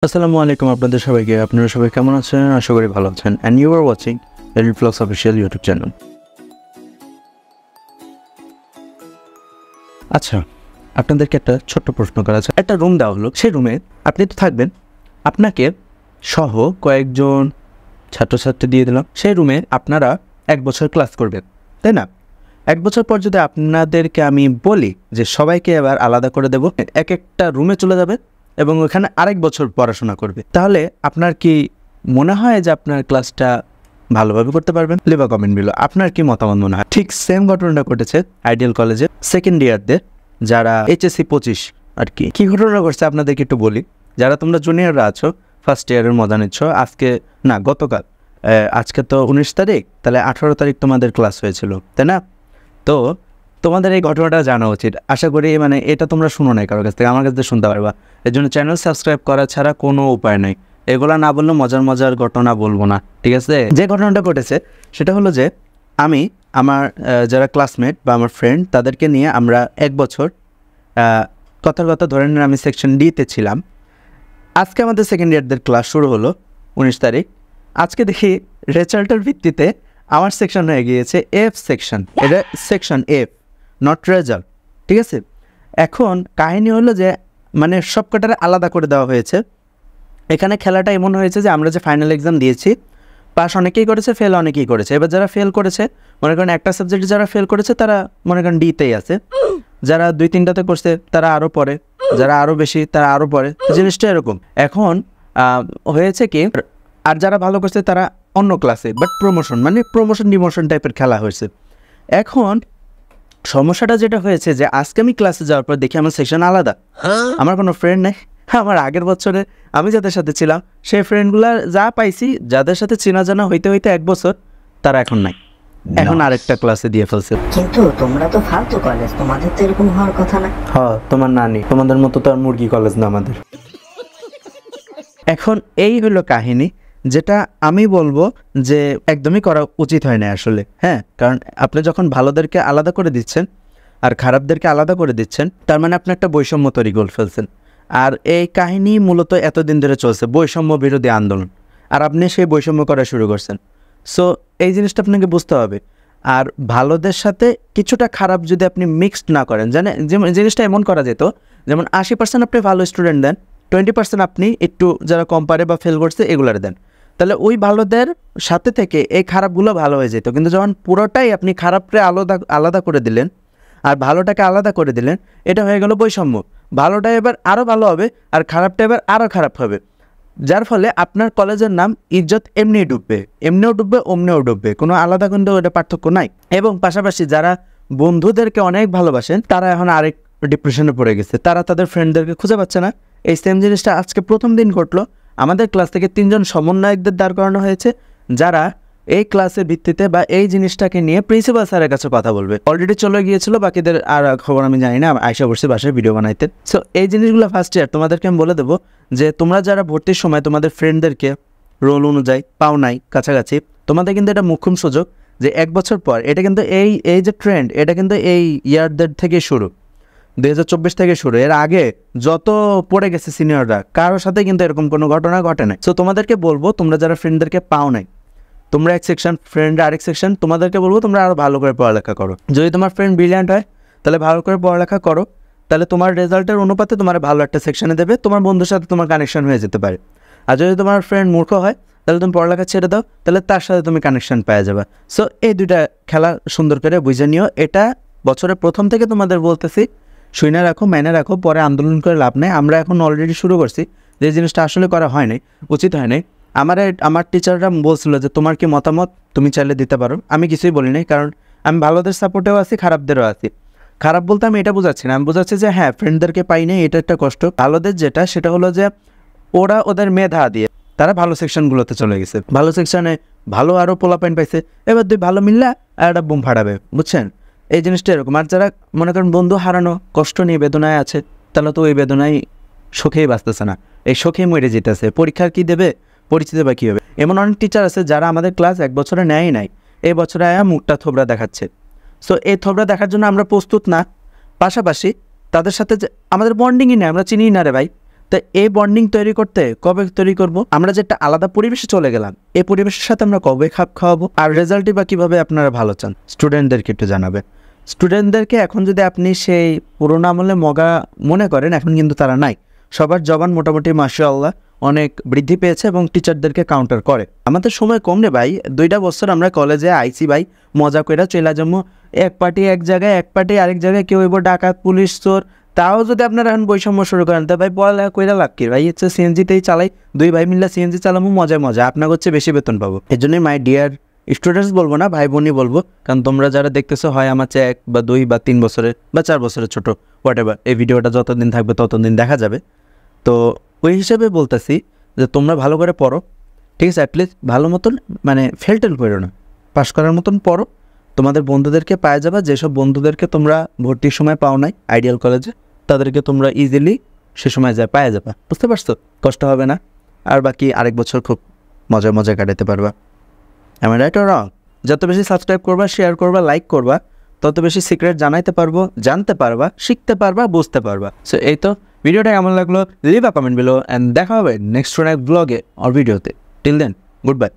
আসসালামু আলাইকুম আপনাদের সবাইকে। আপনারা সবাই কেমন আছেন? আশা করি ভালো আছেন। And you are watching elite vlogs official YouTube channel. আচ্ছা, আপনাদেরকে একটা ছোট্ট প্রশ্ন করা আছে। একটা রুম দেওয়া হলো, সেই রুমে আপনি তো থাকবেন, আপনাকে সহ কয়েকজন ছাত্রছাত্রী দিয়ে দিলাম। সেই রুমে আপনারা 1 বছর ক্লাস করবেন, তাই না? 1 বছর পর যদি আপনাদেরকে আমি বলি যে সবাইকে এবার আলাদা করে দেব, এক একটা রুমে চলে যাবে এবং ওখানে আরেক বছর পড়াশোনা করবে, তাহলে আপনার কি মনে হয় যে আপনার ক্লাসটা ভালোভাবে করতে পারবেন? Leave a comment below. আপনার কি মতামত মনে হয়? ঠিক সেম ঘটনাটা ঘটেছে আইডিয়াল কলেজে সেকেন্ড ইয়ারদের, যারা এইচএসসি 25 আর কি। কি ঘটনা ঘটছে আপনাদেরকে একটু বলি। যারা তোমরা জুনিয়ররা আছো, ফার্স্ট ইয়ারের মজা নিচ্ছ, গতকাল আজকে তো 19 তারিখ, তাহলে 18 তারিখ তোমাদের ক্লাস হয়েছিল, তাই না? তো তোমাদের এই ঘটনাটা জানা উচিত। আশা করি এটা তোমরা শুনো নাই কারোর কাছ থেকে, আমার কাছ থেকে শুনতে পারবা। এর জন্য চ্যানেল সাবস্ক্রাইব করা ছাড়া কোনো উপায় নাই। এগুলা না বললে মজার মজার ঘটনা বলবো না, ঠিক আছে? যে ঘটনাটা ঘটেছে সেটা হলো যে আমি আমার যারা ক্লাসমেট বা আমার ফ্রেন্ড, তাদেরকে নিয়ে আমরা 1 বছর কথার কথা ধরে নিন আমি সেকশন ডিতে ছিলাম। আজকে আমাদের সেকেন্ড ইয়ারদের ক্লাস শুরু হলো 19 তারিখ। আজকে দেখি রেজাল্টের ভিত্তিতে আমার সেকশন হয়ে গিয়েছে এফ সেকশন। এটা সেকশন এফ, নট রেজাল্ট, ঠিক আছে? এখন কাহিনী হলো যে সব কটারে আলাদা করে দেওয়া হয়েছে। এখানে খেলাটা এমন হয়েছে যে আমরা যে ফাইনাল এক্সাম দিয়েছি, পাস অনেকেই করেছে, ফেল অনেকেই করেছে। এবার যারা ফেল করেছে, মনে করেন একটা সাবজেক্টে যারা ফেল করেছে তারা মনে করেন ডিতেই আছে, যারা 2-3টাতে করছে তারা আরও পড়ে, যারা আরও বেশি তারা আরও পড়ে। জিনিসটা এরকম। এখন হয়েছে কি, আর যারা ভালো করছে তারা অন্য ক্লাসে, বাট প্রমোশন ডিমোশন টাইপের খেলা হয়েছে। এখন সমস্যাটা যেটা হয়েছে যে আজকে আমি ক্লাসে যাওয়ার পর দেখি আমার সেকশন আলাদা, আমার কোনো ফ্রেন্ড নেই। আমার আগের বছরে আমি যাদের সাথে ছিলাম সেই ফ্রেন্ডগুলা যা পাইছি, যাদের সাথে চেনা জানা হইতে হইতে 1 বছর, তারা এখন নাই, এখন আরেকটা ক্লাসে দিয়ে ফেলছে। কিন্তু তোমরা তো ফালতু কলেজ, তোমাদের তো এরকম হওয়ার কথা না। হ্যাঁ, তোমার নানি, তোমাদের মতো তো আর মুরগি কলেজ না আমাদের। এখন এই হলো কাহিনী, যেটা আমি বলবো যে একদমই করা উচিত হয় না আসলে। হ্যাঁ, কারণ আপনি যখন ভালোদেরকে আলাদা করে দিচ্ছেন আর খারাপদেরকে আলাদা করে দিচ্ছেন, তার মানে আপনি একটা বৈষম্য তৈরি করে ফেলছেন। আর এই কাহিনী মূলত এতদিন ধরে চলছে, বৈষম্য বিরোধী আন্দোলন, আর আপনি সেই বৈষম্য করা শুরু করছেন। সো এই জিনিসটা আপনাকে বুঝতে হবে। আর ভালোদের সাথে কিছুটা খারাপ যদি আপনি মিক্সড না করেন, যেমন জিনিসটা এমন করা যেত, যেমন 80% আপনি ভালো স্টুডেন্ট দেন, 20% আপনি একটু যারা কম পারে বা ফেল করছে এগুলার দেন, তাহলে ওই ভালোদের সাথে থেকে এই খারাপগুলো ভালো হয়ে যেত। কিন্তু যখন পুরোটাই আপনি খারাপকে আলাদা করে দিলেন আর ভালোটাকে আলাদা করে দিলেন, এটা হয়ে গেল বৈষম্য। ভালোটা এবার আরও ভালো হবে আর খারাপটা এবার আরও খারাপ হবে, যার ফলে আপনার কলেজের নাম ইজ্জত এমনিও ডুববে, অমনিও ডুববে, কোনো আলাদা কিন্তু ওটা পার্থক্য নাই। এবং পাশাপাশি যারা বন্ধুদেরকে অনেক ভালোবাসেন তারা এখন আরেক ডিপ্রেশনে পড়ে গেছে, তারা তাদের ফ্রেন্ডদেরকে খুঁজে পাচ্ছে না। এই সেম জিনিসটা আজকে প্রথম দিন ঘটলো। আমাদের ক্লাস থেকে 3 জন সমন্বয়কদের দাঁড় করানো হয়েছে, যারা এই ক্লাসের ভিত্তিতে বা এই জিনিসটাকে নিয়ে প্রিন্সিপাল স্যারের কাছে কথা বলবে। অলরেডি চলে গিয়েছিল, বাকিদের আর খবর আমি জানি না, আয়সা বসে বাসায় ভিডিও বানাইতে। সো এই জিনিসগুলো ফার্স্ট ইয়ার তোমাদেরকে আমি বলে দেবো যে তোমরা যারা ভর্তির সময় তোমাদের ফ্রেন্ডদেরকে রোল অনুযায়ী পাও নাই কাছাকাছি, তোমাদের কিন্তু এটা মুখ্যম সুযোগ যে 1 বছর পর, এটা কিন্তু এই যে ট্রেন্ড, এটা কিন্তু এই ইয়ারদের থেকে শুরু, 2024 থেকে শুরু। এর আগে যত পড়ে গেছে সিনিয়ররা, কারোর সাথে কিন্তু এরকম কোনো ঘটনা ঘটে নাই। সো তোমাদেরকে বলবো, তোমরা যারা ফ্রেন্ডদেরকে পাও নাই, তোমরা এক সেকশন, ফ্রেন্ডরা আরেক সেকশন, তোমাদেরকে বলবো তোমরা আরও ভালো করে পড়ালেখা করো। যদি তোমার ফ্রেন্ড ব্রিলিয়ান্ট হয় তাহলে ভালো করে পড়ালেখা করো, তাহলে তোমার রেজাল্টের অনুপাতে তোমার ভালো একটা সেকশনে দেবে, তোমার বন্ধুর সাথে তোমার কানেকশন হয়ে যেতে পারে। আর যদি তোমার ফ্রেন্ড মূর্খ হয় তাহলে তুমি পড়ালেখা ছেড়ে দাও, তাহলে তার সাথে তুমি কানেকশন পেয়ে যাবে। সো এই দুইটা খেলা সুন্দর করে বুঝে নিও। এটা বছরের প্রথম থেকে তোমাদের বলতেছি, শুনে রাখো, মেনে রাখো, পরে আন্দোলন করে লাভ নেই। আমরা এখন অলরেডি শুরু করছি, যে জিনিসটা আসলে করা হয় নাই, উচিত হয় নাই। আমার টিচাররা বলছিল যে তোমার কি মতামত, তুমি চাইলে দিতে পারো। আমি কিছুই বলি নাই, কারণ আমি ভালোদের সাপোর্টেও আছি, খারাপদেরও আছি। খারাপ বলতে আমি এটা বোঝাচ্ছি না, আমি বোঝাচ্ছি যে হ্যাঁ, ফ্রেন্ডদেরকে পাই নাই, এটা একটা কষ্ট। ভালোদের সেটা হলো যে ওরা ওদের মেধা দিয়ে তারা ভালো সেকশনগুলোতে চলে গেছে, ভালো সেকশনে ভালো আরও পোলাপাইন পাইছে, এবার 2 ভালো মিললে আর একটা বুম ফাটাবে, বুঝছেন? এই জিনিসটা এরকম। আর যারা মনে করেন বন্ধু হারানো কষ্ট নিয়ে বেদনায় আছে, তাহলে তো ওই বেদনায় শোকেই বাঁচতেছে না, এই শোকেই মরে যেতেছে। পরীক্ষার কি দেবে, পরিচিতি বা কী হবে? এমন অনেক টিচার আছে যারা আমাদের ক্লাস 1 বছরে নেয়ই নাই, এই বছরে আয়া মুখটা থোবড়া দেখাচ্ছে। সো এই থোবড়া দেখার জন্য আমরা প্রস্তুত না। পাশাপাশি তাদের সাথে আমাদের বন্ডিংই নেই, আমরা চিনিই না রে ভাই। তো এই বন্ডিং তৈরি করতে কবে তৈরি করব? আমরা যেটা আলাদা পরিবেশে চলে গেলাম, এই পরিবেশের সাথে আমরা কবে খাপ খাওয়াবো? আর রেজাল্টই বা কীভাবে আপনারা ভালো চান? স্টুডেন্টদেরকে একটু জানাবেন। স্টুডেন্টদেরকে এখন যদি আপনি সেই পুরোনো আমলে মগা মনে করেন, এখন কিন্তু তারা নাই। সবার জবান মোটামুটি মাশাআল্লাহ অনেক বৃদ্ধি পেয়েছে এবং টিচারদেরকে কাউন্টার করে। আমাদের সময় কম রে ভাই, 2টা বছর আমরা কলেজে আইছি ভাই, মজা কইরা চলে যাবো। এক পার্টি এক জায়গায়, এক পার্টি আরেক জায়গায়, কেউ হইব ডাকাত, পুলিশ, চোর। তাও যদি আপনারা এখন বৈষম্য শুরু করেন, তা ভাই পড়ালেখা কইরা লাভ কি ভাই? হচ্ছে সিএনজিতেই চালাই, 2 ভাই মিললে সিএনজি চালাবো, মজায় মজা, আপনার হচ্ছে বেশি বেতন পাবো। এই জন্যই মাই ডিয়ার স্টুডেন্টস বলবো না, ভাই বোনই বলবো, কারণ তোমরা যারা দেখতেছো হয় আমার চেয়ে 1 বা 2 বা 3 বছরের বা 4 বছরের ছোট, হোয়াট এভার, এই ভিডিওটা যতদিন থাকবে ততদিন দেখা যাবে। তো ওই হিসাবে বলতেছি যে তোমরা ভালো করে পড়ো, ঠিক আছে? অ্যাটলিস্ট ভালো মতন মানে ফেলটেল করো না, পাশ করার মতন পড়ো। তোমাদের বন্ধুদেরকে পায়ে যাবা, যেসব বন্ধুদেরকে তোমরা ভর্তির সময় পাও নাই আইডিয়াল কলেজে, তাদেরকে তোমরা ইজিলি সে সময় যায় পায়ে যাবা। বুঝতে পারছো? কষ্ট হবে না। আর বাকি আরেক বছর খুব মজা মজা কাটাতে পারবা। আমি রাইট অর রং? যত বেশি সাবস্ক্রাইব করবা, শেয়ার করবা, লাইক করবা, তত বেশি সিক্রেট জানাইতে পারবো, জানতে পারবা, শিখতে পারবা, বুঝতে পারবা। সো এই তো ভিডিওটা কেমন লাগলো leave a comment below, and দেখা হবে নেক্সট ব্লগে আর ভিডিওতে। Till then, good bye.